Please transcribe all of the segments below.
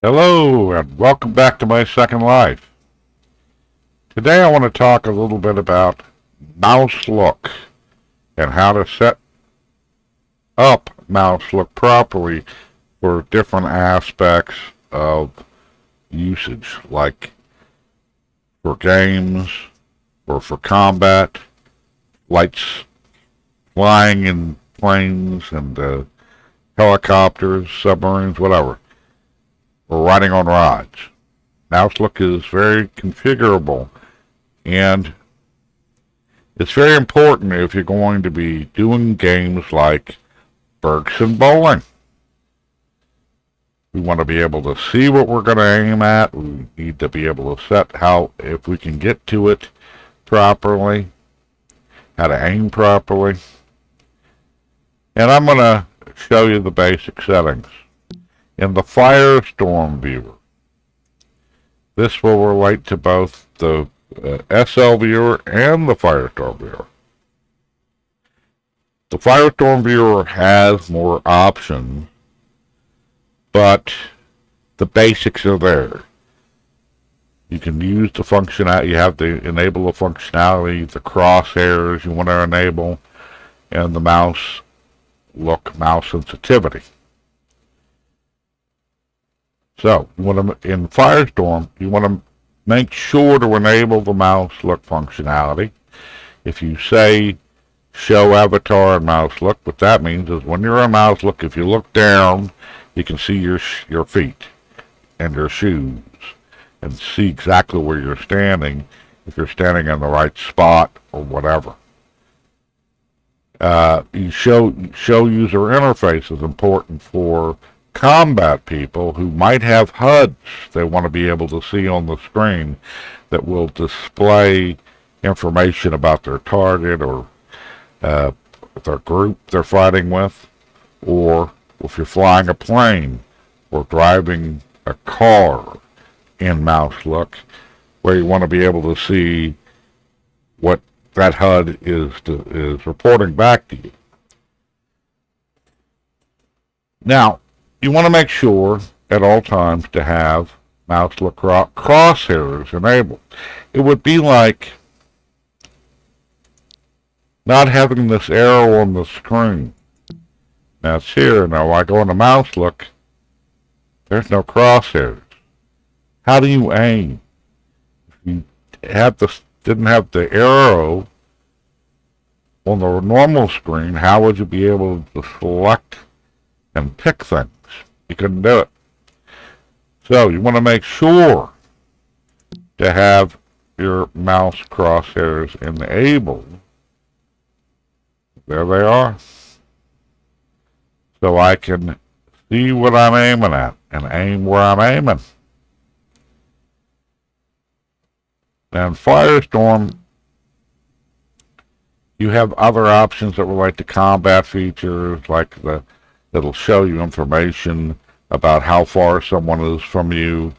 Hello, and welcome back to my second life. Today I want to talk a little bit about Mouselook and how to set up Mouselook properly for different aspects of usage, like for games or for combat, lights flying in planes and helicopters, submarines, whatever, or riding on rides. Mouselook is very configurable, and it's very important if you're going to be doing games like Bergson bowling. We want to be able to see what we're going to aim at. We need to be able to set how, if we can get to it properly, how to aim properly. And I'm going to show you the basic settings. In the Firestorm viewer, this will relate to both the SL viewer and the Firestorm viewer. The Firestorm viewer has more options, but the basics are there. You can use the functionality. You have to enable the functionality, the crosshairs you want to enable, and the mouse sensitivity. So, in Firestorm, you want to make sure to enable the Mouselook functionality. If you say show avatar and Mouselook, what that means is when you're in Mouselook, if you look down, you can see your feet and your shoes and see exactly where you're standing, if you're standing in the right spot or whatever. You show user interface is important for combat people who might have HUDs they want to be able to see on the screen that will display information about their target or their group they're fighting with, or if you're flying a plane or driving a car in Mouselook, where you want to be able to see what that HUD is reporting back to you. Now, you want to make sure at all times to have Mouselook crosshairs enabled. It would be like not having this arrow on the screen. Now it's here. Now I go into Mouselook, there's no crosshairs. How do you aim? If you didn't have the arrow on the normal screen, how would you be able to select and pick things? You couldn't do it. So you want to make sure to have your mouse crosshairs enabled. There they are. So I can see what I'm aiming at and aim where I'm aiming. And Firestorm, you have other options that relate to combat features, like that'll show you information about how far someone is from you,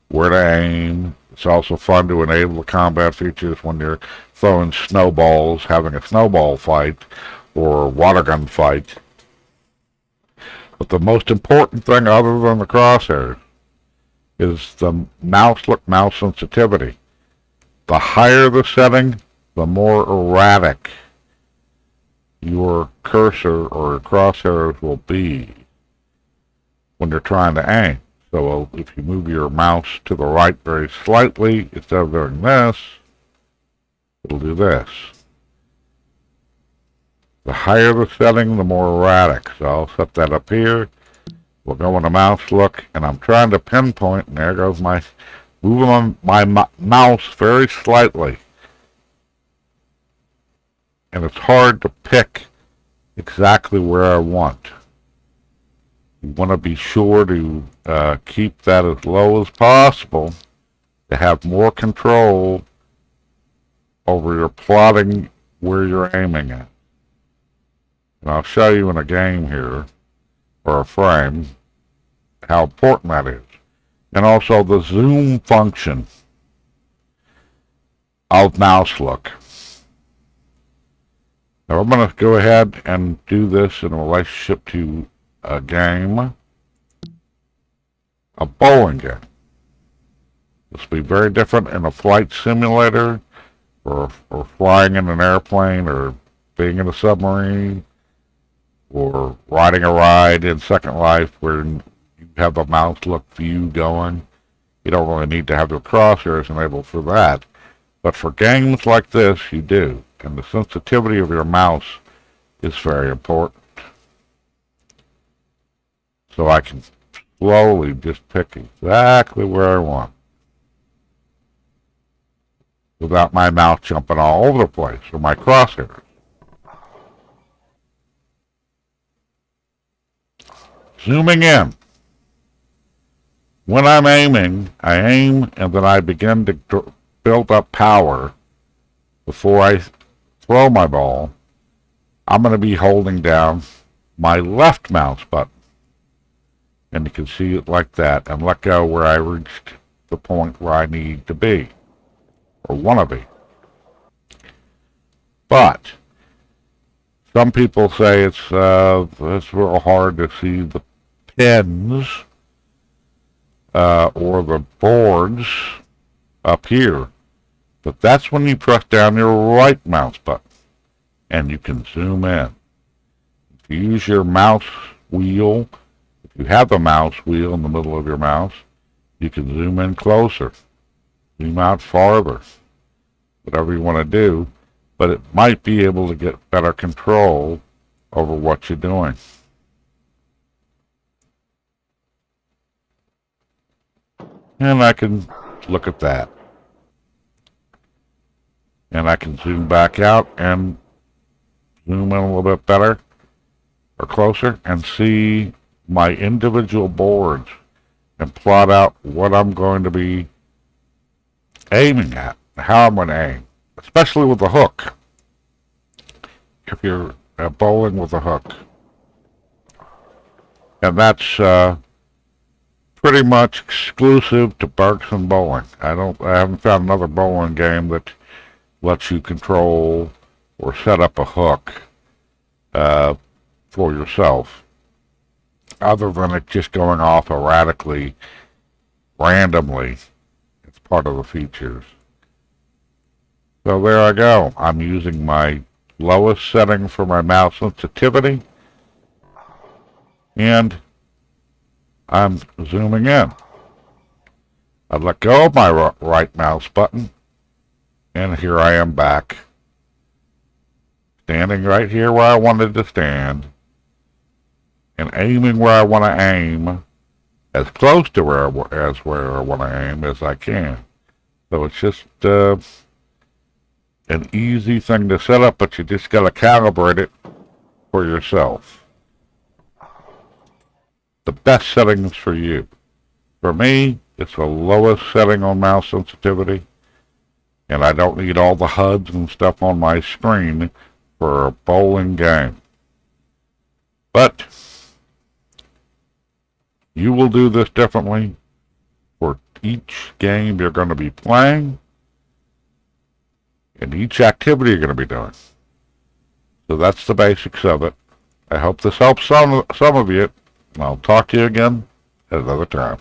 where to aim. It's also fun to enable the combat features when you're throwing snowballs, having a snowball fight, or a water gun fight. But the most important thing, other than the crosshairs, is the Mouselook mouse sensitivity. The higher the setting, the more erratic your cursor or crosshairs will be when you're trying to aim. So if you move your mouse to the right very slightly, instead of doing this, it'll do this. The higher the setting, the more erratic. So I'll set that up here. We'll go into Mouselook, and I'm trying to pinpoint, and there goes moving my mouse very slightly. And it's hard to pick exactly where I want. You want to be sure to keep that as low as possible to have more control over your plotting where you're aiming at. And I'll show you in a game here, or a frame, how important that is. And also the zoom function of Mouselook. Now I'm going to go ahead and do this in relationship to a game. a bowling game. This will be very different in a flight simulator or flying in an airplane or being in a submarine or riding a ride in Second Life where you have a Mouselook view going. You don't really need to have the crosshairs enabled for that. But for games like this, you do. And the sensitivity of your mouse is very important. So I can slowly just pick exactly where I want without my mouse jumping all over the place or my crosshairs. Zooming in. When I'm aiming, I aim and then I begin to build up power before I throw my ball. I'm going to be holding down my left mouse button. And you can see it like that and let go where I reached the point where I need to be or want to be. But some people say it's real hard to see the pins or the boards up here. But that's when you press down your right mouse button and you can zoom in. If you use your mouse wheel, if you have a mouse wheel in the middle of your mouse, you can zoom in closer, zoom out farther, whatever you want to do, but it might be able to get better control over what you're doing. And I can look at that. And I can zoom back out and zoom in a little bit better or closer and see my individual boards and plot out what I'm going to be aiming at, how I'm going to aim, especially with the hook. If you're bowling with a hook. And that's pretty much exclusive to Bergson bowling. I haven't found another bowling game that lets you control or set up a hook for yourself, other than it just going off erratically, randomly. It's part of the features. So there I go. I'm using my lowest setting for my mouse sensitivity, and I'm zooming in. I let go of my right mouse button, and here I am back, standing right here where I wanted to stand, and aiming where I want to aim, as close to where I want to aim as I can. So it's just an easy thing to set up, but you just got to calibrate it for yourself. The best settings for you. For me, it's the lowest setting on mouse sensitivity, and I don't need all the HUDs and stuff on my screen for a bowling game. But you will do this differently for each game you're going to be playing and each activity you're going to be doing. So that's the basics of it. I hope this helps some of you, and I'll talk to you again at another time.